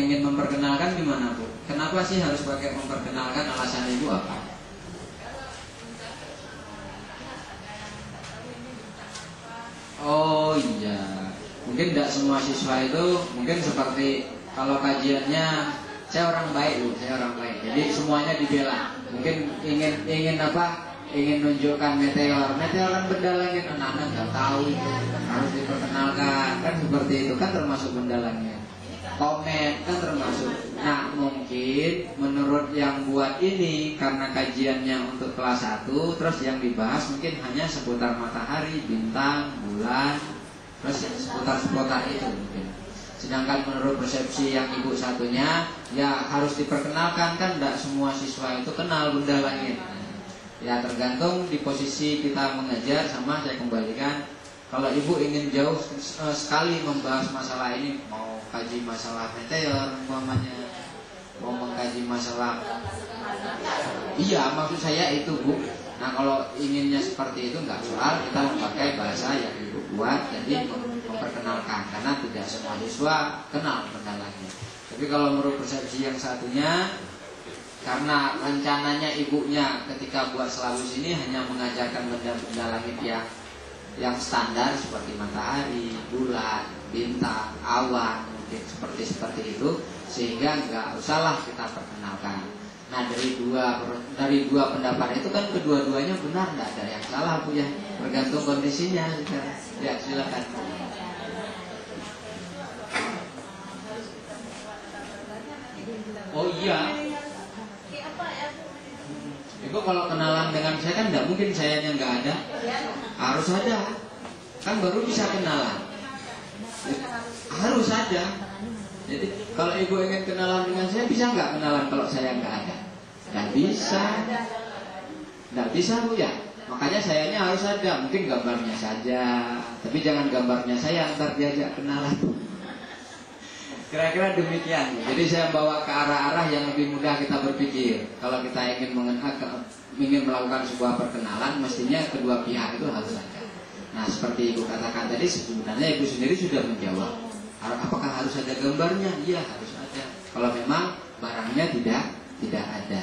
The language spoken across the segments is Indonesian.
Ingin memperkenalkan gimana Bu? Kenapa sih harus pakai memperkenalkan, alasan Ibu apa? Oh iya, mungkin tidak semua siswa itu mungkin seperti kalau kajiannya saya orang baik Bu, saya orang baik. Jadi semuanya dibela. Mungkin ingin apa? Ingin menunjukkan meteor kan benda langit, anak-anak nggak tahu itu harus diperkenalkan kan seperti itu kan termasuk benda langit. Komen kan termasuk. Nah mungkin menurut yang buat ini karena kajiannya untuk kelas 1, terus yang dibahas mungkin hanya seputar matahari, bintang, bulan, terus seputar itu mungkin. Sedangkan menurut persepsi yang ibu satunya, ya harus diperkenalkan kan tidak semua siswa itu kenal benda langit. Ya tergantung di posisi kita mengajar. Sama saya kembalikan, kalau ibu ingin jauh sekali membahas masalah ini, mau kaji masalah meteor umpamanya, mau mengkaji masalah, iya maksud saya itu Bu. Nah kalau inginnya seperti itu nggak soal, kita memakai bahasa yang ibu buat, jadi memperkenalkan karena tidak semua siswa kenal benda langit. Tapi kalau menurut persepsi yang satunya, karena rencananya ibunya ketika buat selabus ini hanya mengajarkan benda-benda langit yang standar seperti matahari, bulan, bintang, awan, mungkin seperti itu, sehingga nggak usahlah kita perkenalkan. Nah dari dua pendapat itu kan kedua-duanya benar, nggak ada yang salah Bu ya, tergantung kondisinya. Ya silakan. Oh iya, Ibu kalau kenalan dengan saya kan tidak mungkin sayanya nggak ada, harus ada, kan baru bisa kenalan, harus ada. Jadi kalau ibu ingin kenalan dengan saya, bisa nggak kenalan kalau saya nggak ada? Nggak bisa Bu ya. Makanya sayanya harus ada, mungkin gambarnya saja, tapi jangan gambarnya saya, ntar diajak kenalan. Kira-kira demikian. Jadi saya bawa ke arah-arah yang lebih mudah kita berpikir. Kalau kita ingin melakukan sebuah perkenalan, mestinya kedua pihak itu harus ada. Nah seperti ibu katakan tadi, sebenarnya ibu sendiri sudah menjawab. Apakah harus ada gambarnya? Iya harus ada. Kalau memang barangnya tidak ada.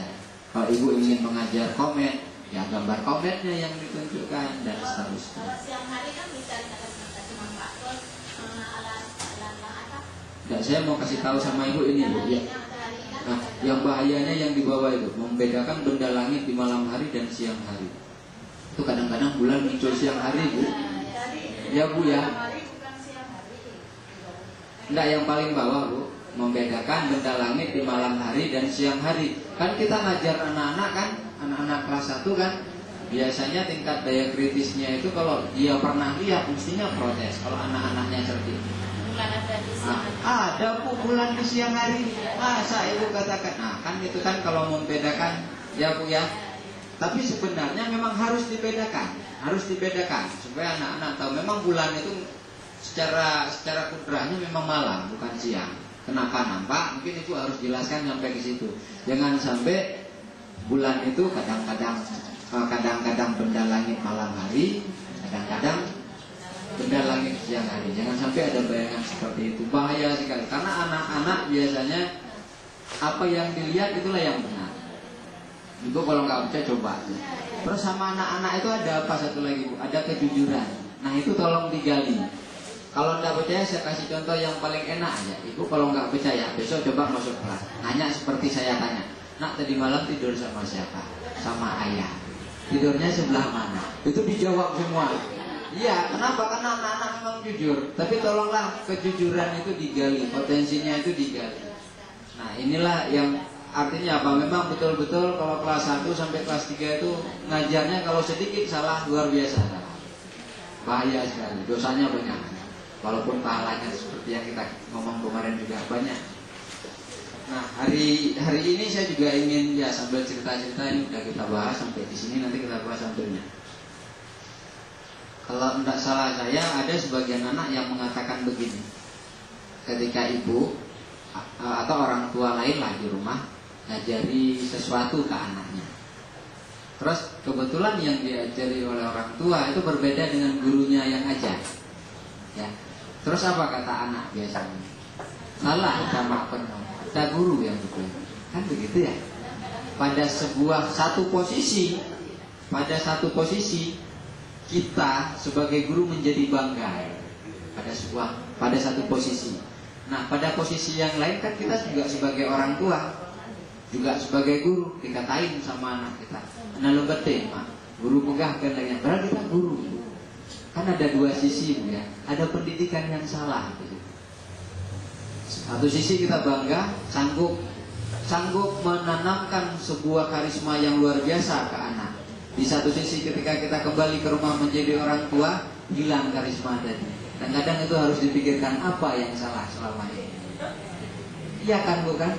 Kalau ibu ingin mengajar komen, ya gambar komennya yang ditunjukkan dan seterusnya. Kalau siang hari kan bisa dikasih manfaat alat apa? Dan saya mau kasih tahu sama ibu ini Bu ya. Nah, yang bahayanya yang di bawah itu membedakan benda langit di malam hari dan siang hari. Itu kadang-kadang bulan muncul siang hari Bu. Ya Bu ya. Enggak, yang paling bawah Bu, membedakan benda langit di malam hari dan siang hari. Kan kita ngajar anak-anak kan, anak-anak kelas 1 kan, biasanya tingkat daya kritisnya itu kalau dia pernah lihat mestinya protes. Kalau anak-anaknya cerdik, ada Bu bulan di siang hari, masa ibu katakan? Nah kan itu kan kalau membedakan ya Bu ya. Tapi sebenarnya memang harus dibedakan supaya anak-anak tahu memang bulan itu secara kudrahnya memang malam bukan siang. Kenapa nampak? Mungkin itu harus jelaskan sampai ke situ. Jangan sampai bulan itu kadang-kadang benda langit malam hari, kadang-kadang benda langit siang hari. Jangan sampai ada bayangan seperti itu, bahaya sekali. Karena anak-anak biasanya apa yang dilihat itulah yang benar. Ibu kalau nggak percaya coba. Terus sama anak-anak itu ada apa satu lagi Bu? Ada kejujuran. Nah itu tolong digali. Kalau nggak percaya saya kasih contoh yang paling enak aja. Ibu kalau nggak percaya besok coba masuk kelas. Nanya seperti saya tanya. Nak tadi malam tidur sama siapa? Sama ayah. Tidurnya sebelah mana? Itu dijawab semua. Iya, kenapa? Karena anak-anak memang jujur. Tapi tolonglah kejujuran itu digali, potensinya itu digali. Nah inilah yang artinya apa? Memang betul-betul kalau kelas 1 sampai kelas 3 itu ngajarnya kalau sedikit salah luar biasa. Bahaya sekali, dosanya banyak. Walaupun pahalanya seperti yang kita ngomong kemarin juga banyak. Nah hari ini saya juga ingin ya sambil cerita-cerita ini udah kita bahas sampai di sini, nanti kita bahas sampelnya. Kalau tidak salah saya ada sebagian anak yang mengatakan begini, ketika ibu atau orang tua lain lah di rumah ngajari sesuatu ke anaknya, terus kebetulan yang diajari oleh orang tua itu berbeda dengan gurunya yang ajar, ya. Terus apa kata anak biasanya? Salah sama penuh. ada guru yang betul. Kan begitu ya. Pada satu posisi kita sebagai guru menjadi bangga ya. Pada satu posisi. Nah, pada posisi yang lain kan kita juga sebagai orang tua, juga sebagai guru, dikatain sama anak kita, "Nah lo bete, Mak. Guru pegah kan lagi." Padahal kita guru. Kan ada dua sisi, Bu ya. Ada pendidikan yang salah gitu. Satu sisi kita bangga, sanggup menanamkan sebuah karisma yang luar biasa ke anak. Di satu sisi ketika kita kembali ke rumah menjadi orang tua, hilang karisma tadi. Dan kadang itu harus dipikirkan apa yang salah selama ini. Iya kan, bukan?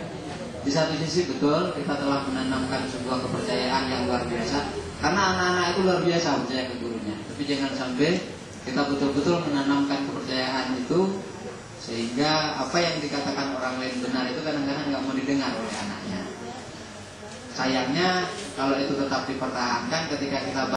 Di satu sisi betul kita telah menanamkan sebuah kepercayaan yang luar biasa. Karena anak-anak itu luar biasa percaya ke gurunya. Tapi jangan sampai kita betul-betul menanamkan kepercayaan itu sehingga apa yang dikatakan orang lain benar itu kadang-kadang nggak mau didengar oleh anaknya. Sayangnya kalau itu tetap dipertahankan ketika kita